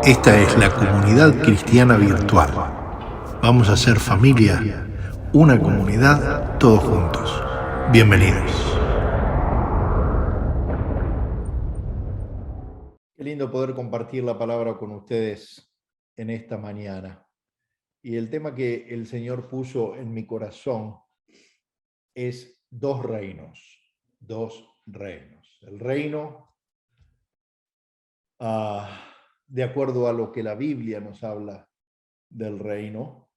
Esta es la comunidad cristiana virtual. Vamos a ser familia, una comunidad, todos juntos. Bienvenidos. Qué lindo poder compartir la palabra con ustedes en esta mañana. Y el tema que el Señor puso en mi corazón es dos reinos. El reino de acuerdo a lo que la Biblia nos habla del reino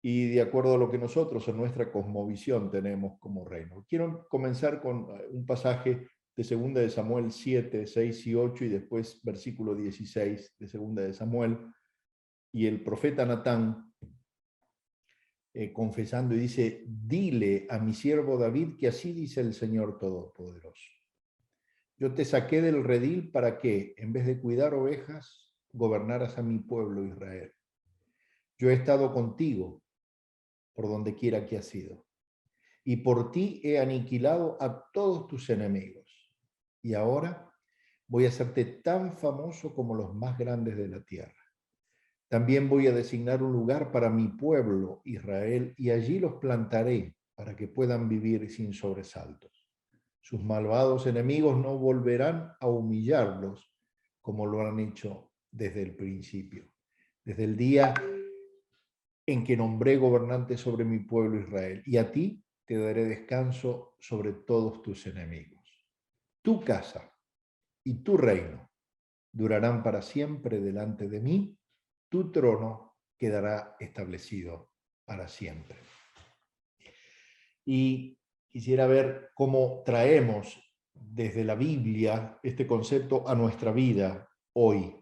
y de acuerdo a lo que nosotros en nuestra cosmovisión tenemos como reino. Quiero comenzar con un pasaje de 2 de Samuel 7, 6 y 8 y después versículo 16 de 2 de Samuel. Y el profeta Natán confesando y dice: dile a mi siervo David que así dice el Señor Todopoderoso. Yo te saqué del redil para que, en vez de cuidar ovejas, gobernaras a mi pueblo Israel. Yo he estado contigo por donde quiera que has ido, y por ti he aniquilado a todos tus enemigos. Y ahora voy a hacerte tan famoso como los más grandes de la tierra. También voy a designar un lugar para mi pueblo Israel, y allí los plantaré para que puedan vivir sin sobresaltos. Sus malvados enemigos no volverán a humillarlos como lo han hecho desde el principio, desde el día en que nombré gobernante sobre mi pueblo Israel. Y a ti te daré descanso sobre todos tus enemigos. Tu casa y tu reino durarán para siempre delante de mí. Tu trono quedará establecido para siempre. Y quisiera ver cómo traemos desde la Biblia este concepto a nuestra vida hoy.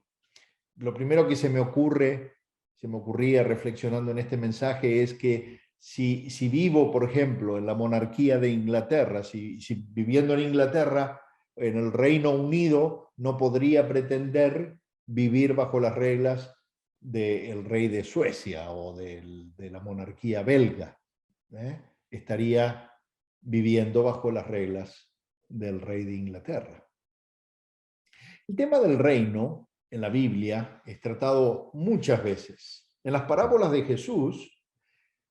Lo primero que se me ocurría reflexionando en este mensaje es que si vivo, por ejemplo, en la monarquía de Inglaterra, si viviendo en Inglaterra, en el Reino Unido, no podría pretender vivir bajo las reglas del rey de Suecia o de la monarquía belga. Estaría viviendo bajo las reglas del rey de Inglaterra. El tema del reino en la Biblia es tratado muchas veces. En las parábolas de Jesús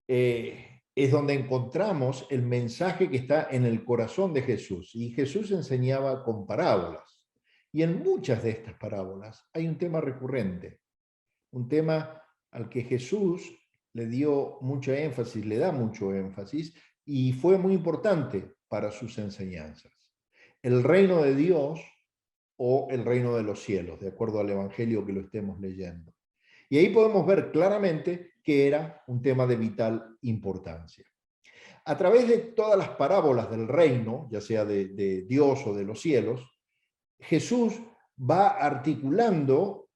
es donde encontramos el mensaje que está en el corazón de Jesús. Y Jesús enseñaba con parábolas. Y en muchas de estas parábolas hay un tema recurrente, un tema al que Jesús le dio mucho énfasis, le da mucho énfasis, y fue muy importante para sus enseñanzas. El reino de Dios o el reino de los cielos, de acuerdo al evangelio que lo estemos leyendo. Y ahí podemos ver claramente que era un tema de vital importancia. A través de todas las parábolas del reino, ya sea de Dios o de los cielos, Jesús va articulando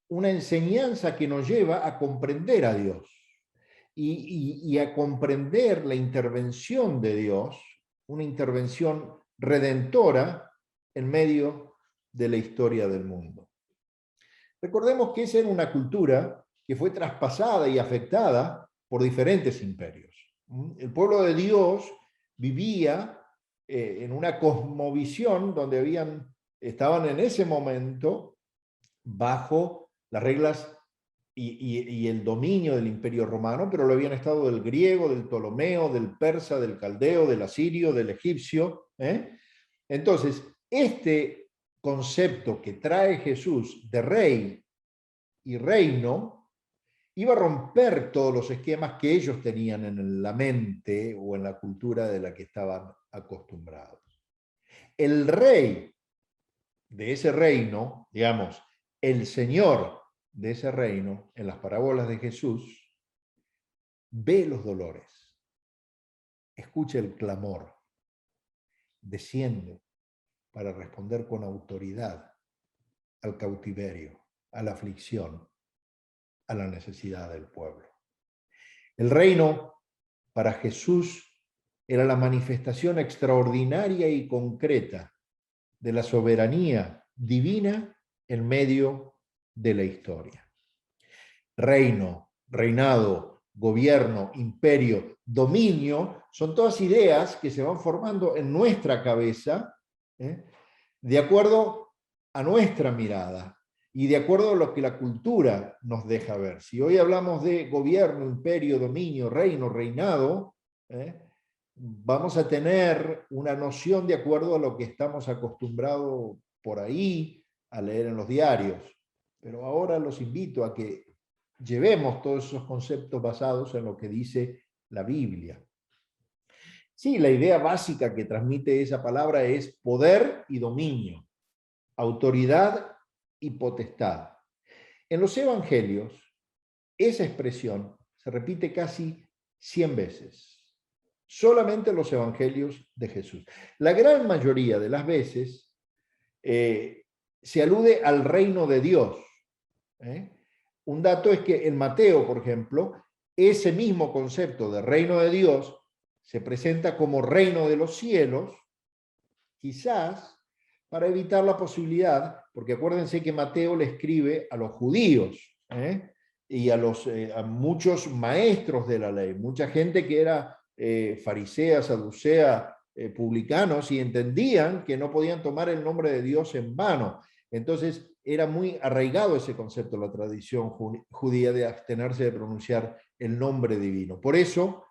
una enseñanza que nos lleva a comprender a Dios y a comprender la intervención de Dios, una intervención redentora en medio de la historia del mundo. Recordemos que esa era una cultura que fue traspasada y afectada por diferentes imperios. El pueblo de Dios vivía en una cosmovisión donde estaban en ese momento bajo las reglas y el dominio del Imperio Romano, pero lo habían estado del griego, del ptolomeo, del persa, del caldeo, del asirio, del egipcio. Entonces, este concepto que trae Jesús de rey y reino iba a romper todos los esquemas que ellos tenían en la mente o en la cultura de la que estaban acostumbrados. El rey de ese reino, digamos, el Señor de ese reino, en las parábolas de Jesús, ve los dolores, escucha el clamor, desciende para responder con autoridad al cautiverio, a la aflicción, a la necesidad del pueblo. El reino para Jesús era la manifestación extraordinaria y concreta de la soberanía divina en medio de la historia. Reino, reinado, gobierno, imperio, dominio, son todas ideas que se van formando en nuestra cabeza, de acuerdo a nuestra mirada. y de acuerdo a lo que la cultura nos deja ver. Si hoy hablamos de gobierno, imperio, dominio, reino, reinado, vamos a tener una noción de acuerdo a lo que estamos acostumbrados por ahí a leer en los diarios. Pero ahora los invito a que llevemos todos esos conceptos basados en lo que dice la Biblia. Sí, la idea básica que transmite esa palabra es poder y dominio, autoridad y potestad. En los evangelios, esa expresión se repite casi 100 veces. Solamente en los evangelios de Jesús. La gran mayoría de las veces se alude al reino de Dios. Un dato es que en Mateo, por ejemplo, ese mismo concepto de reino de Dios se presenta como reino de los cielos, quizás para evitar la posibilidad, porque acuérdense que Mateo le escribe a los judíos y a muchos maestros de la ley, mucha gente que era farisea, saducea, publicanos, y entendían que no podían tomar el nombre de Dios en vano. Entonces era muy arraigado ese concepto, la tradición judía, de abstenerse de pronunciar el nombre divino. Por eso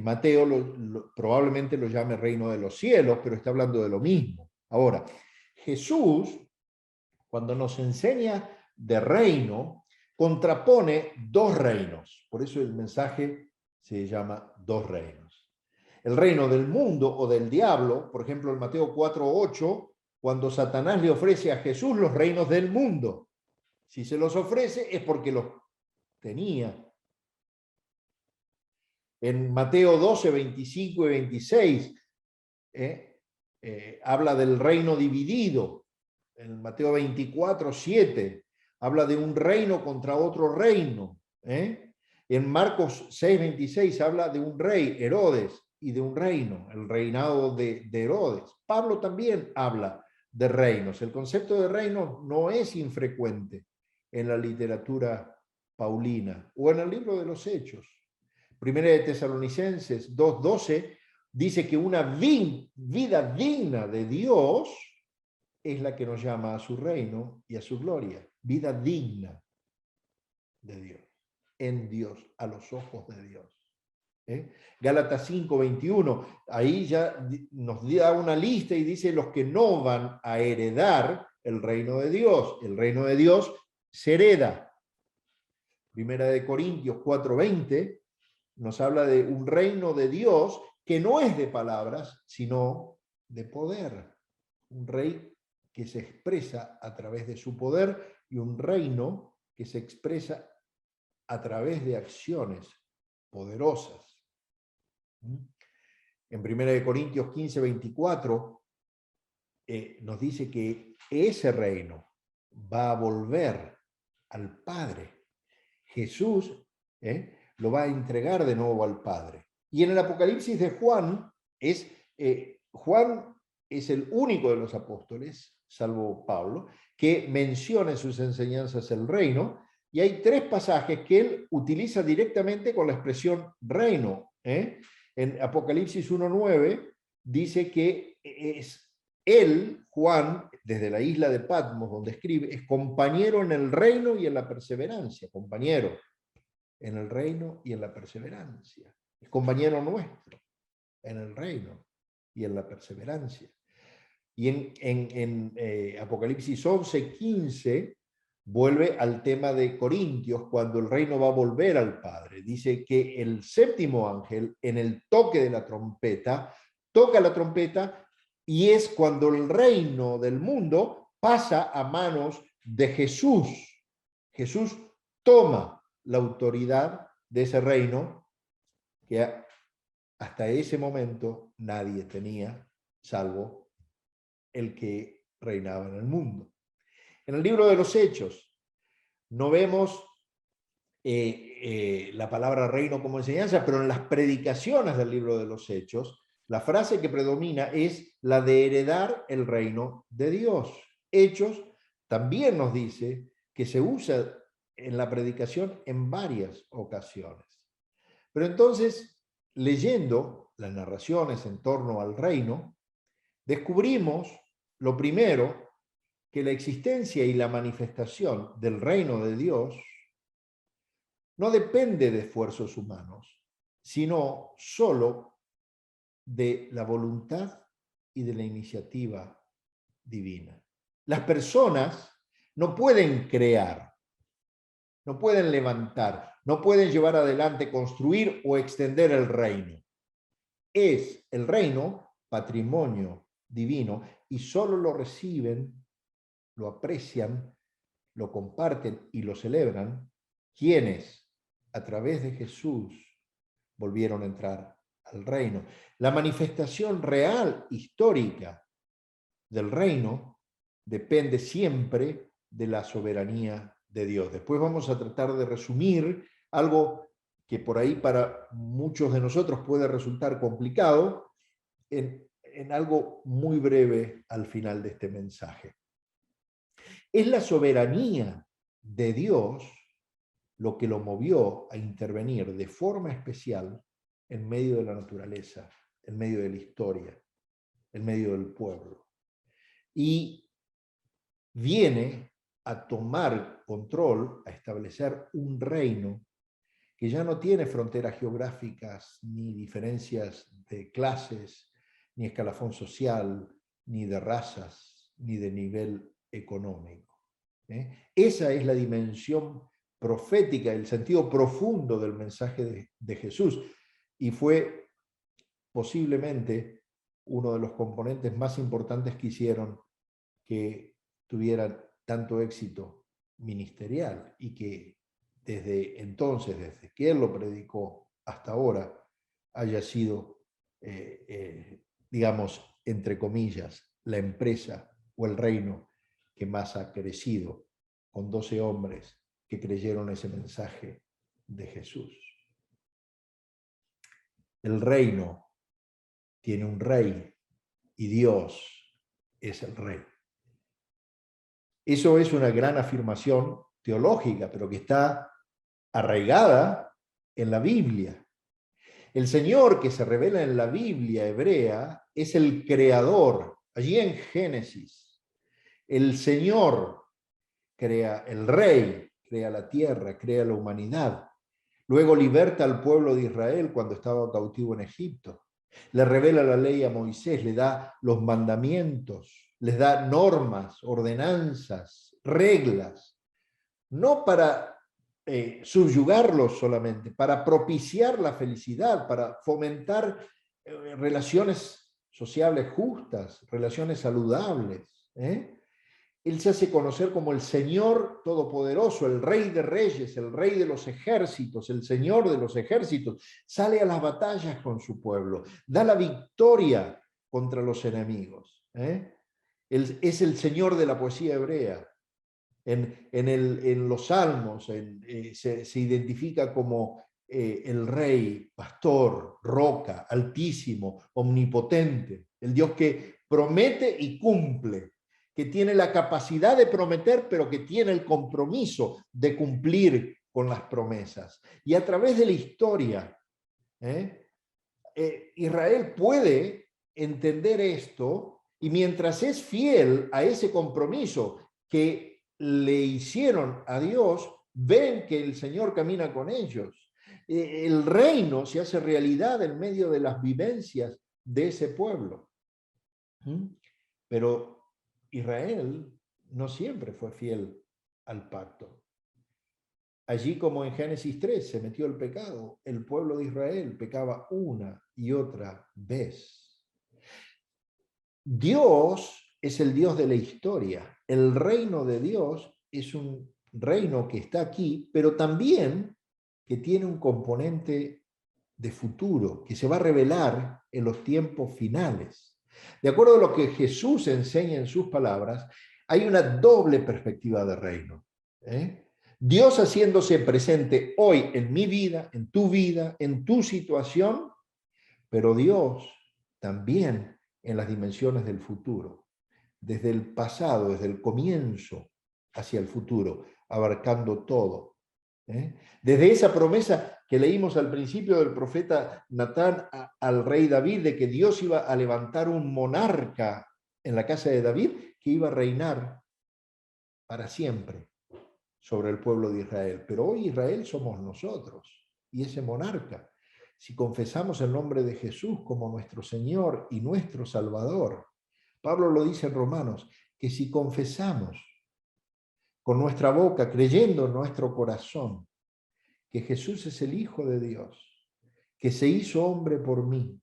Mateo probablemente lo llame reino de los cielos, pero está hablando de lo mismo. Ahora, Jesús, cuando nos enseña de reino, contrapone dos reinos. Por eso el mensaje se llama dos reinos. El reino del mundo o del diablo, por ejemplo, en Mateo 4:8, cuando Satanás le ofrece a Jesús los reinos del mundo. Si se los ofrece es porque los tenía. En Mateo 12, 25 y 26, habla del reino dividido. En Mateo 24, 7, habla de un reino contra otro reino. En Marcos 6, 26, habla de un rey, Herodes, y de un reino, el reinado de Herodes. Pablo también habla de reinos. El concepto de reino no es infrecuente en la literatura paulina o en el libro de los Hechos. Primera de Tesalonicenses 2:12 dice que una vida digna de Dios es la que nos llama a su reino y a su gloria. Vida digna de Dios, en Dios, a los ojos de Dios. Gálatas 5:21, ahí ya nos da una lista y dice los que no van a heredar el reino de Dios. El reino de Dios se hereda. Primera de Corintios 4:20 nos habla de un reino de Dios que no es de palabras, sino de poder. Un rey que se expresa a través de su poder y un reino que se expresa a través de acciones poderosas. En 1 Corintios 15:24 nos dice que ese reino va a volver al Padre. Jesús lo va a entregar de nuevo al Padre. Y en el Apocalipsis de Juan es el único de los apóstoles, salvo Pablo, que menciona en sus enseñanzas el reino, y hay 3 pasajes que él utiliza directamente con la expresión reino. En Apocalipsis 1:9 dice que es él, Juan, desde la isla de Patmos, donde escribe, es compañero en el reino y en la perseverancia, compañero en el reino y en la perseverancia. Es compañero nuestro en el reino y en la perseverancia. Y en Apocalipsis 11:15 vuelve al tema de Corintios, cuando el reino va a volver al Padre. Dice que el 7º ángel, en el toque de la trompeta, toca la trompeta y es cuando el reino del mundo pasa a manos de Jesús. Jesús toma la autoridad de ese reino que hasta ese momento nadie tenía, salvo el que reinaba en el mundo. En el libro de los Hechos no vemos la palabra reino como enseñanza, pero en las predicaciones del libro de los Hechos, la frase que predomina es la de heredar el reino de Dios. Hechos también nos dice que se usa en la predicación en varias ocasiones. Pero entonces, leyendo las narraciones en torno al reino, descubrimos lo primero, que la existencia y la manifestación del reino de Dios no depende de esfuerzos humanos, sino solo de la voluntad y de la iniciativa divina. Las personas no pueden crear, no pueden levantar, no pueden llevar adelante, construir o extender el reino. Es el reino patrimonio divino y solo lo reciben, lo aprecian, lo comparten y lo celebran quienes a través de Jesús volvieron a entrar al reino. La manifestación real, histórica del reino depende siempre de la soberanía de Dios. Después vamos a tratar de resumir algo que por ahí para muchos de nosotros puede resultar complicado en algo muy breve al final de este mensaje. Es la soberanía de Dios lo que lo movió a intervenir de forma especial en medio de la naturaleza, en medio de la historia, en medio del pueblo. Y viene a tomar control, a establecer un reino que ya no tiene fronteras geográficas, ni diferencias de clases, ni escalafón social, ni de razas, ni de nivel económico. Esa es la dimensión profética, el sentido profundo del mensaje de Jesús, y fue posiblemente uno de los componentes más importantes que hicieron que tuviera tanto éxito ministerial y que desde entonces, desde que él lo predicó hasta ahora, haya sido, digamos, entre comillas, la empresa o el reino que más ha crecido, con 12 hombres que creyeron ese mensaje de Jesús. El reino tiene un rey y Dios es el rey. Eso es una gran afirmación teológica, pero que está arraigada en la Biblia. El Señor que se revela en la Biblia hebrea es el creador. Allí en Génesis, el Señor crea, el rey crea la tierra, crea la humanidad. Luego liberta al pueblo de Israel cuando estaba cautivo en Egipto. Le revela la ley a Moisés, le da los mandamientos, les da normas, ordenanzas, reglas, no para subyugarlos solamente, para propiciar la felicidad, para fomentar relaciones sociables justas, relaciones saludables. Él se hace conocer como el Señor Todopoderoso, el Rey de Reyes, el Rey de los ejércitos, el Señor de los ejércitos. Sale a las batallas con su pueblo, da la victoria contra los enemigos. Él es el Señor de la poesía hebrea. En los Salmos se identifica como el Rey, Pastor, Roca, Altísimo, Omnipotente, el Dios que promete y cumple, que tiene la capacidad de prometer, pero que tiene el compromiso de cumplir con las promesas. Y a través de la historia, Israel puede entender esto, y mientras es fiel a ese compromiso que le hicieron a Dios, ven que el Señor camina con ellos. El reino se hace realidad en medio de las vivencias de ese pueblo. Pero Israel no siempre fue fiel al pacto. Allí, como en Génesis 3, se metió el pecado. El pueblo de Israel pecaba una y otra vez. Dios es el Dios de la historia. El reino de Dios es un reino que está aquí, pero también que tiene un componente de futuro, que se va a revelar en los tiempos finales. De acuerdo a lo que Jesús enseña en sus palabras, hay una doble perspectiva de reino. Dios haciéndose presente hoy en mi vida, en tu situación, pero Dios también en las dimensiones del futuro, desde el pasado, desde el comienzo hacia el futuro, abarcando todo. Desde esa promesa que leímos al principio del profeta Natán al rey David, de que Dios iba a levantar un monarca en la casa de David, que iba a reinar para siempre sobre el pueblo de Israel. Pero hoy Israel somos nosotros y ese monarca. Si confesamos el nombre de Jesús como nuestro Señor y nuestro Salvador, Pablo lo dice en Romanos, que si confesamos con nuestra boca, creyendo en nuestro corazón, que Jesús es el Hijo de Dios, que se hizo hombre por mí,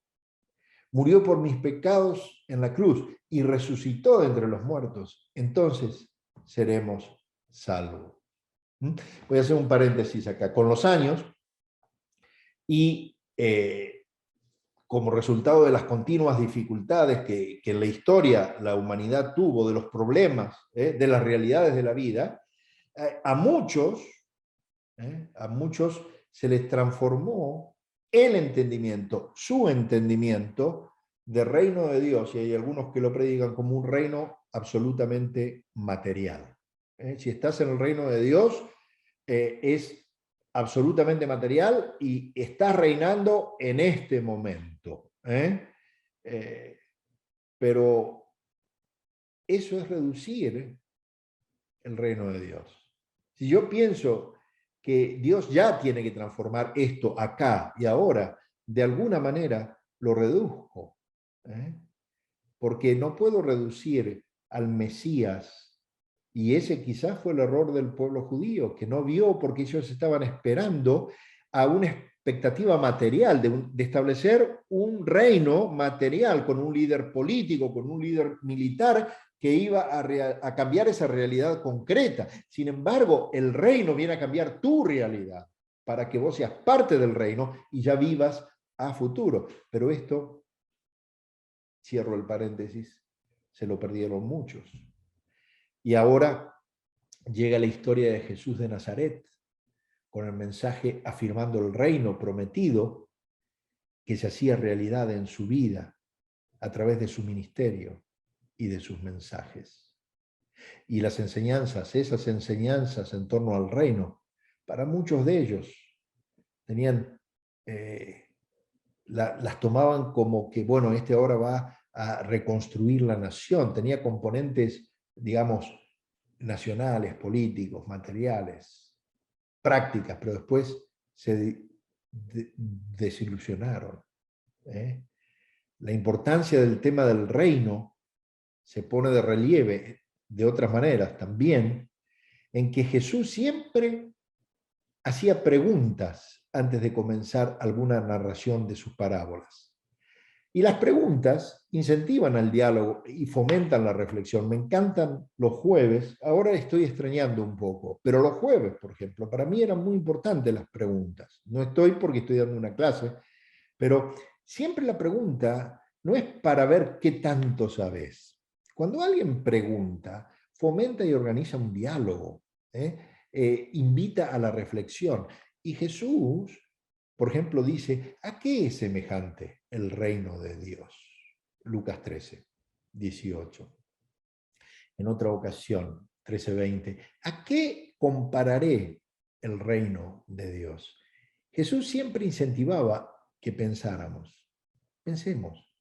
murió por mis pecados en la cruz y resucitó de entre los muertos, entonces seremos salvos. Voy a hacer un paréntesis acá. Con los años y como resultado de las continuas dificultades que en la historia la humanidad tuvo, de los problemas, de las realidades de la vida, a muchos se les transformó el entendimiento, su entendimiento del reino de Dios, y hay algunos que lo predican como un reino absolutamente material. Si estás en el reino de Dios, es absolutamente material y estás reinando en este momento. Pero eso es reducir el reino de Dios. Si yo pienso que Dios ya tiene que transformar esto acá y ahora, de alguna manera lo reduzco. Porque no puedo reducir al Mesías. Y ese quizás fue el error del pueblo judío, que no vio porque ellos estaban esperando a una expectativa material, de establecer un reino material con un líder político, con un líder militar que iba a cambiar esa realidad concreta. Sin embargo, el reino viene a cambiar tu realidad para que vos seas parte del reino y ya vivas a futuro. Pero esto, cierro el paréntesis, se lo perdieron muchos. Y ahora llega la historia de Jesús de Nazaret, con el mensaje afirmando el reino prometido que se hacía realidad en su vida a través de su ministerio y de sus mensajes. Y las enseñanzas, esas enseñanzas en torno al reino, para muchos de ellos tenían, las tomaban como que, bueno, ahora va a reconstruir la nación, tenía componentes, digamos, nacionales, políticos, materiales, prácticas, pero después se desilusionaron. La importancia del tema del reino se pone de relieve de otras maneras también, en que Jesús siempre hacía preguntas antes de comenzar alguna narración de sus parábolas. Y las preguntas incentivan al diálogo y fomentan la reflexión. Me encantan los jueves, ahora estoy extrañando un poco, pero los jueves, por ejemplo, para mí eran muy importantes las preguntas. No estoy porque estoy dando una clase, pero siempre la pregunta no es para ver qué tanto sabes. Cuando alguien pregunta, fomenta y organiza un diálogo, invita a la reflexión. Y Jesús, por ejemplo, dice, ¿a qué es semejante el reino de Dios? Lucas 13, 18. En otra ocasión, 13:20, ¿a qué compararé el reino de Dios? Jesús siempre incentivaba que pensáramos. Pensemos,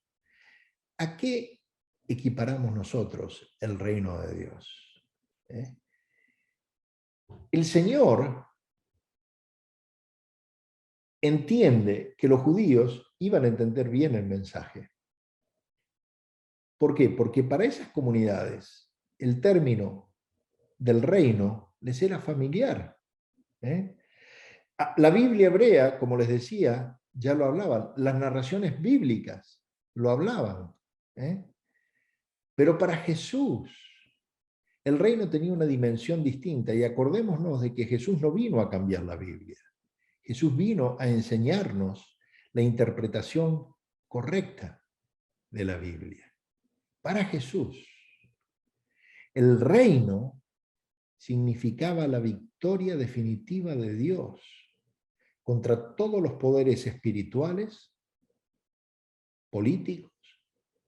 ¿a qué equiparamos nosotros el reino de Dios? El Señor entiende que los judíos iban a entender bien el mensaje. ¿Por qué? Porque para esas comunidades el término del reino les era familiar. La Biblia hebrea, como les decía, ya lo hablaban, las narraciones bíblicas lo hablaban. Pero para Jesús el reino tenía una dimensión distinta y acordémonos de que Jesús no vino a cambiar la Biblia. Jesús vino a enseñarnos la interpretación correcta de la Biblia. Para Jesús, el reino significaba la victoria definitiva de Dios contra todos los poderes espirituales, políticos,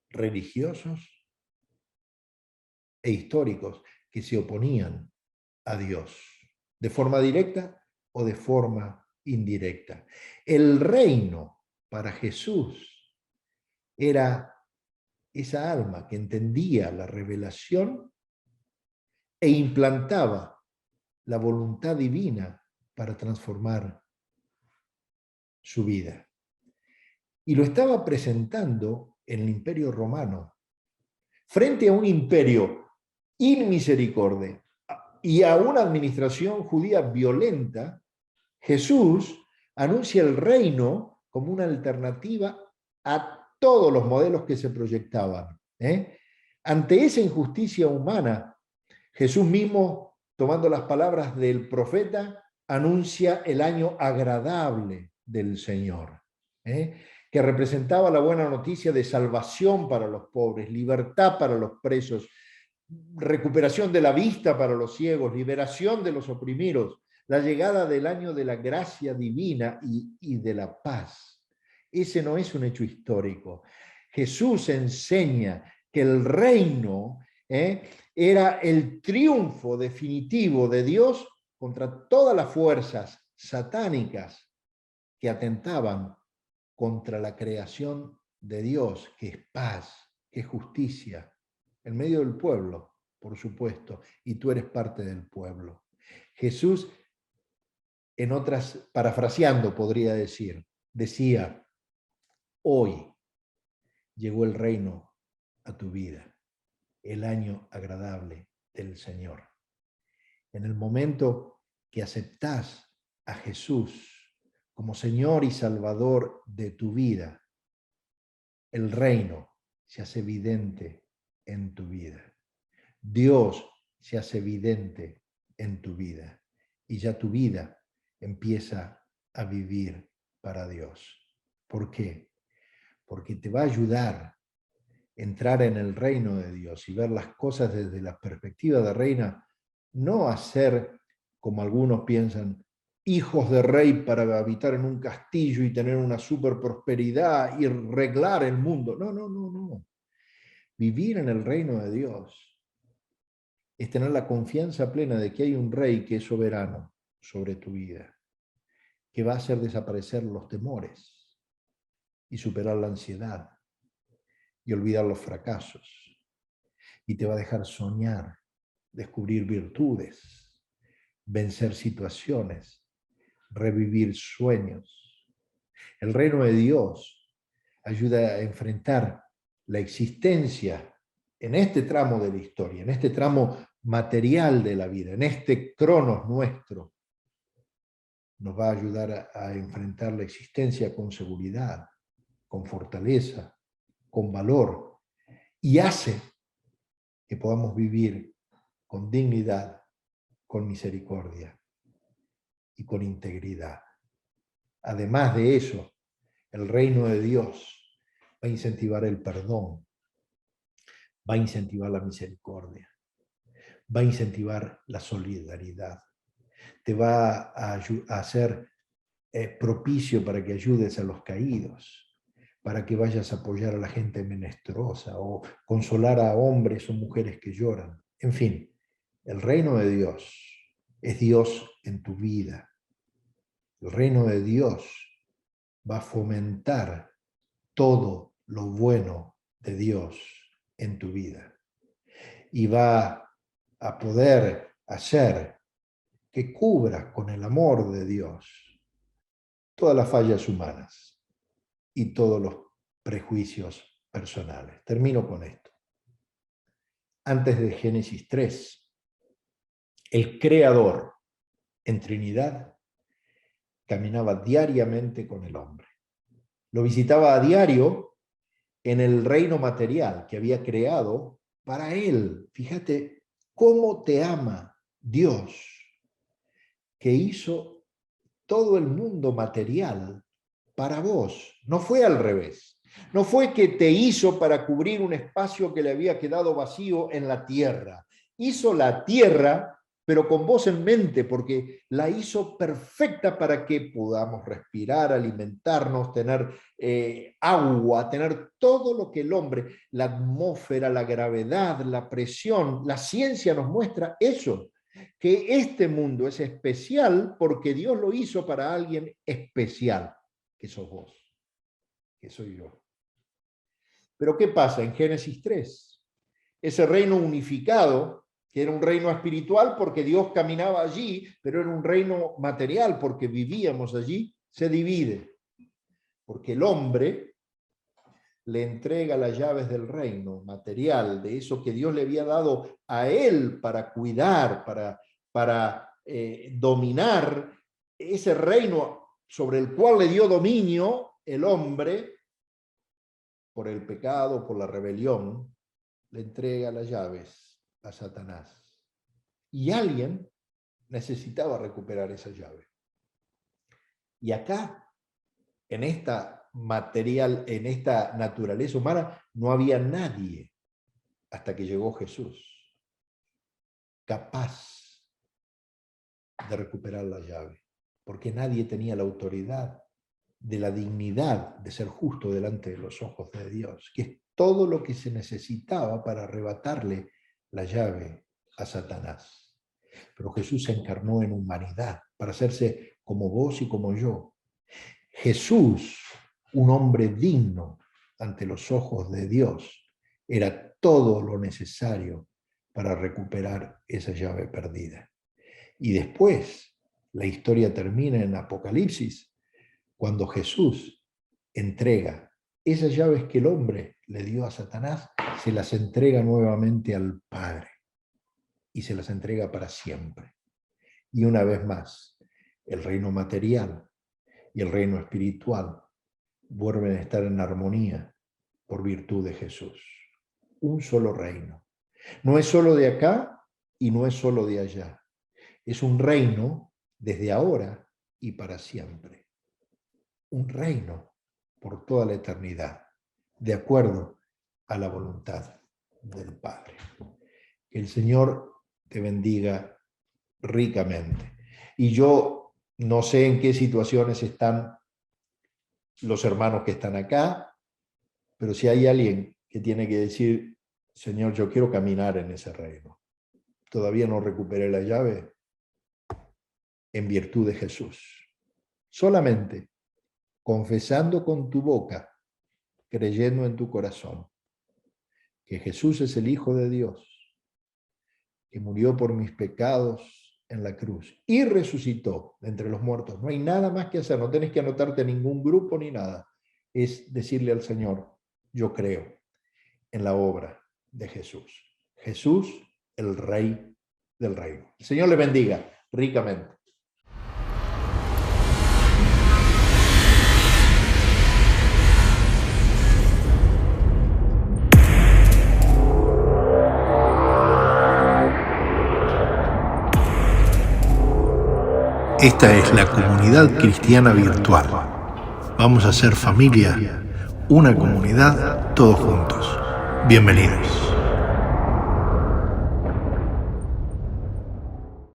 religiosos e históricos que se oponían a Dios, de forma directa o de forma indirecta. El reino para Jesús era esa alma que entendía la revelación e implantaba la voluntad divina para transformar su vida. Y lo estaba presentando en el Imperio Romano, frente a un imperio inmisericordia y a una administración judía violenta. Jesús anuncia el reino como una alternativa a todos los modelos que se proyectaban. Ante esa injusticia humana, Jesús mismo, tomando las palabras del profeta, anuncia el año agradable del Señor, que representaba la buena noticia de salvación para los pobres, libertad para los presos, recuperación de la vista para los ciegos, liberación de los oprimidos, la llegada del año de la gracia divina y de la paz. Ese no es un hecho histórico. Jesús enseña que el reino era el triunfo definitivo de Dios contra todas las fuerzas satánicas que atentaban contra la creación de Dios, que es paz, que es justicia, en medio del pueblo, por supuesto, y tú eres parte del pueblo. Jesús, en otras, parafraseando podría decir, decía: hoy llegó el reino a tu vida, el año agradable del Señor. En el momento que aceptás a Jesús como Señor y Salvador de tu vida, el reino se hace evidente en tu vida. Dios se hace evidente en tu vida y ya tu vida empieza a vivir para Dios. ¿Por qué? Porque te va a ayudar a entrar en el reino de Dios y ver las cosas desde la perspectiva de reina, no a ser, como algunos piensan, hijos de rey para habitar en un castillo y tener una super prosperidad y reglar el mundo. No, no, no, no. Vivir en el reino de Dios es tener la confianza plena de que hay un rey que es soberano sobre tu vida, que va a hacer desaparecer los temores y superar la ansiedad y olvidar los fracasos, y te va a dejar soñar, descubrir virtudes, vencer situaciones, revivir sueños. El reino de Dios ayuda a enfrentar la existencia en este tramo de la historia, en este tramo material de la vida, en este cronos nuestro. Nos va a ayudar a enfrentar la existencia con seguridad, con fortaleza, con valor, y hace que podamos vivir con dignidad, con misericordia y con integridad. Además de eso, el reino de Dios va a incentivar el perdón, va a incentivar la misericordia, va a incentivar la solidaridad, te va a hacer propicio para que ayudes a los caídos, para que vayas a apoyar a la gente menesterosa o consolar a hombres o mujeres que lloran. En fin, el reino de Dios es Dios en tu vida. El reino de Dios va a fomentar todo lo bueno de Dios en tu vida y va a poder hacer que cubras con el amor de Dios todas las fallas humanas y todos los prejuicios personales. Termino con esto. Antes de Génesis 3, el Creador en Trinidad caminaba diariamente con el hombre. Lo visitaba a diario en el reino material que había creado para él. Fíjate cómo te ama Dios, que hizo todo el mundo material para vos. No fue al revés. No fue que te hizo para cubrir un espacio que le había quedado vacío en la tierra. Hizo la tierra, pero con vos en mente, porque la hizo perfecta para que podamos respirar, alimentarnos, tener agua, tener todo lo que el hombre, la atmósfera, la gravedad, la presión, la ciencia nos muestra eso, que este mundo es especial porque Dios lo hizo para alguien especial, que sos vos, que soy yo. Pero ¿qué pasa en Génesis 3? Ese reino unificado que era un reino espiritual porque Dios caminaba allí, pero era un reino material porque vivíamos allí, se divide. Porque el hombre le entrega las llaves del reino material, de eso que Dios le había dado a él para cuidar, para dominar ese reino sobre el cual le dio dominio el hombre por el pecado, por la rebelión, le entrega las llaves a Satanás. Y alguien necesitaba recuperar esa llave. Y acá, en esta naturaleza humana, no había nadie hasta que llegó Jesús capaz de recuperar la llave, porque nadie tenía la autoridad de la dignidad de ser justo delante de los ojos de Dios, que es todo lo que se necesitaba para arrebatarle la llave a Satanás. Pero Jesús se encarnó en humanidad para hacerse como vos y como yo. Jesús, un hombre digno ante los ojos de Dios, era todo lo necesario para recuperar esa llave perdida. Y después, la historia termina en Apocalipsis, cuando Jesús entrega esas llaves que el hombre le dio a Satanás, se las entrega nuevamente al Padre y se las entrega para siempre. Y una vez más, el reino material y el reino espiritual vuelven a estar en armonía por virtud de Jesús. Un solo reino. No es solo de acá y no es solo de allá. Es un reino desde ahora y para siempre. Un reino por toda la eternidad, de acuerdo a la voluntad del Padre. Que el Señor te bendiga ricamente. Y yo no sé en qué situaciones están los hermanos que están acá, pero si hay alguien que tiene que decir, Señor, yo quiero caminar en ese reino. Todavía no recuperé la llave en virtud de Jesús. Solamente confesando con tu boca, creyendo en tu corazón, que Jesús es el Hijo de Dios, que murió por mis pecados en la cruz y resucitó de entre los muertos. No hay nada más que hacer, no tenés que anotarte a ningún grupo ni nada. Es decirle al Señor, yo creo en la obra de Jesús. Jesús, el Rey del reino. El Señor le bendiga ricamente. Esta es la comunidad cristiana virtual. Vamos a ser familia, una comunidad, todos juntos. Bienvenidos.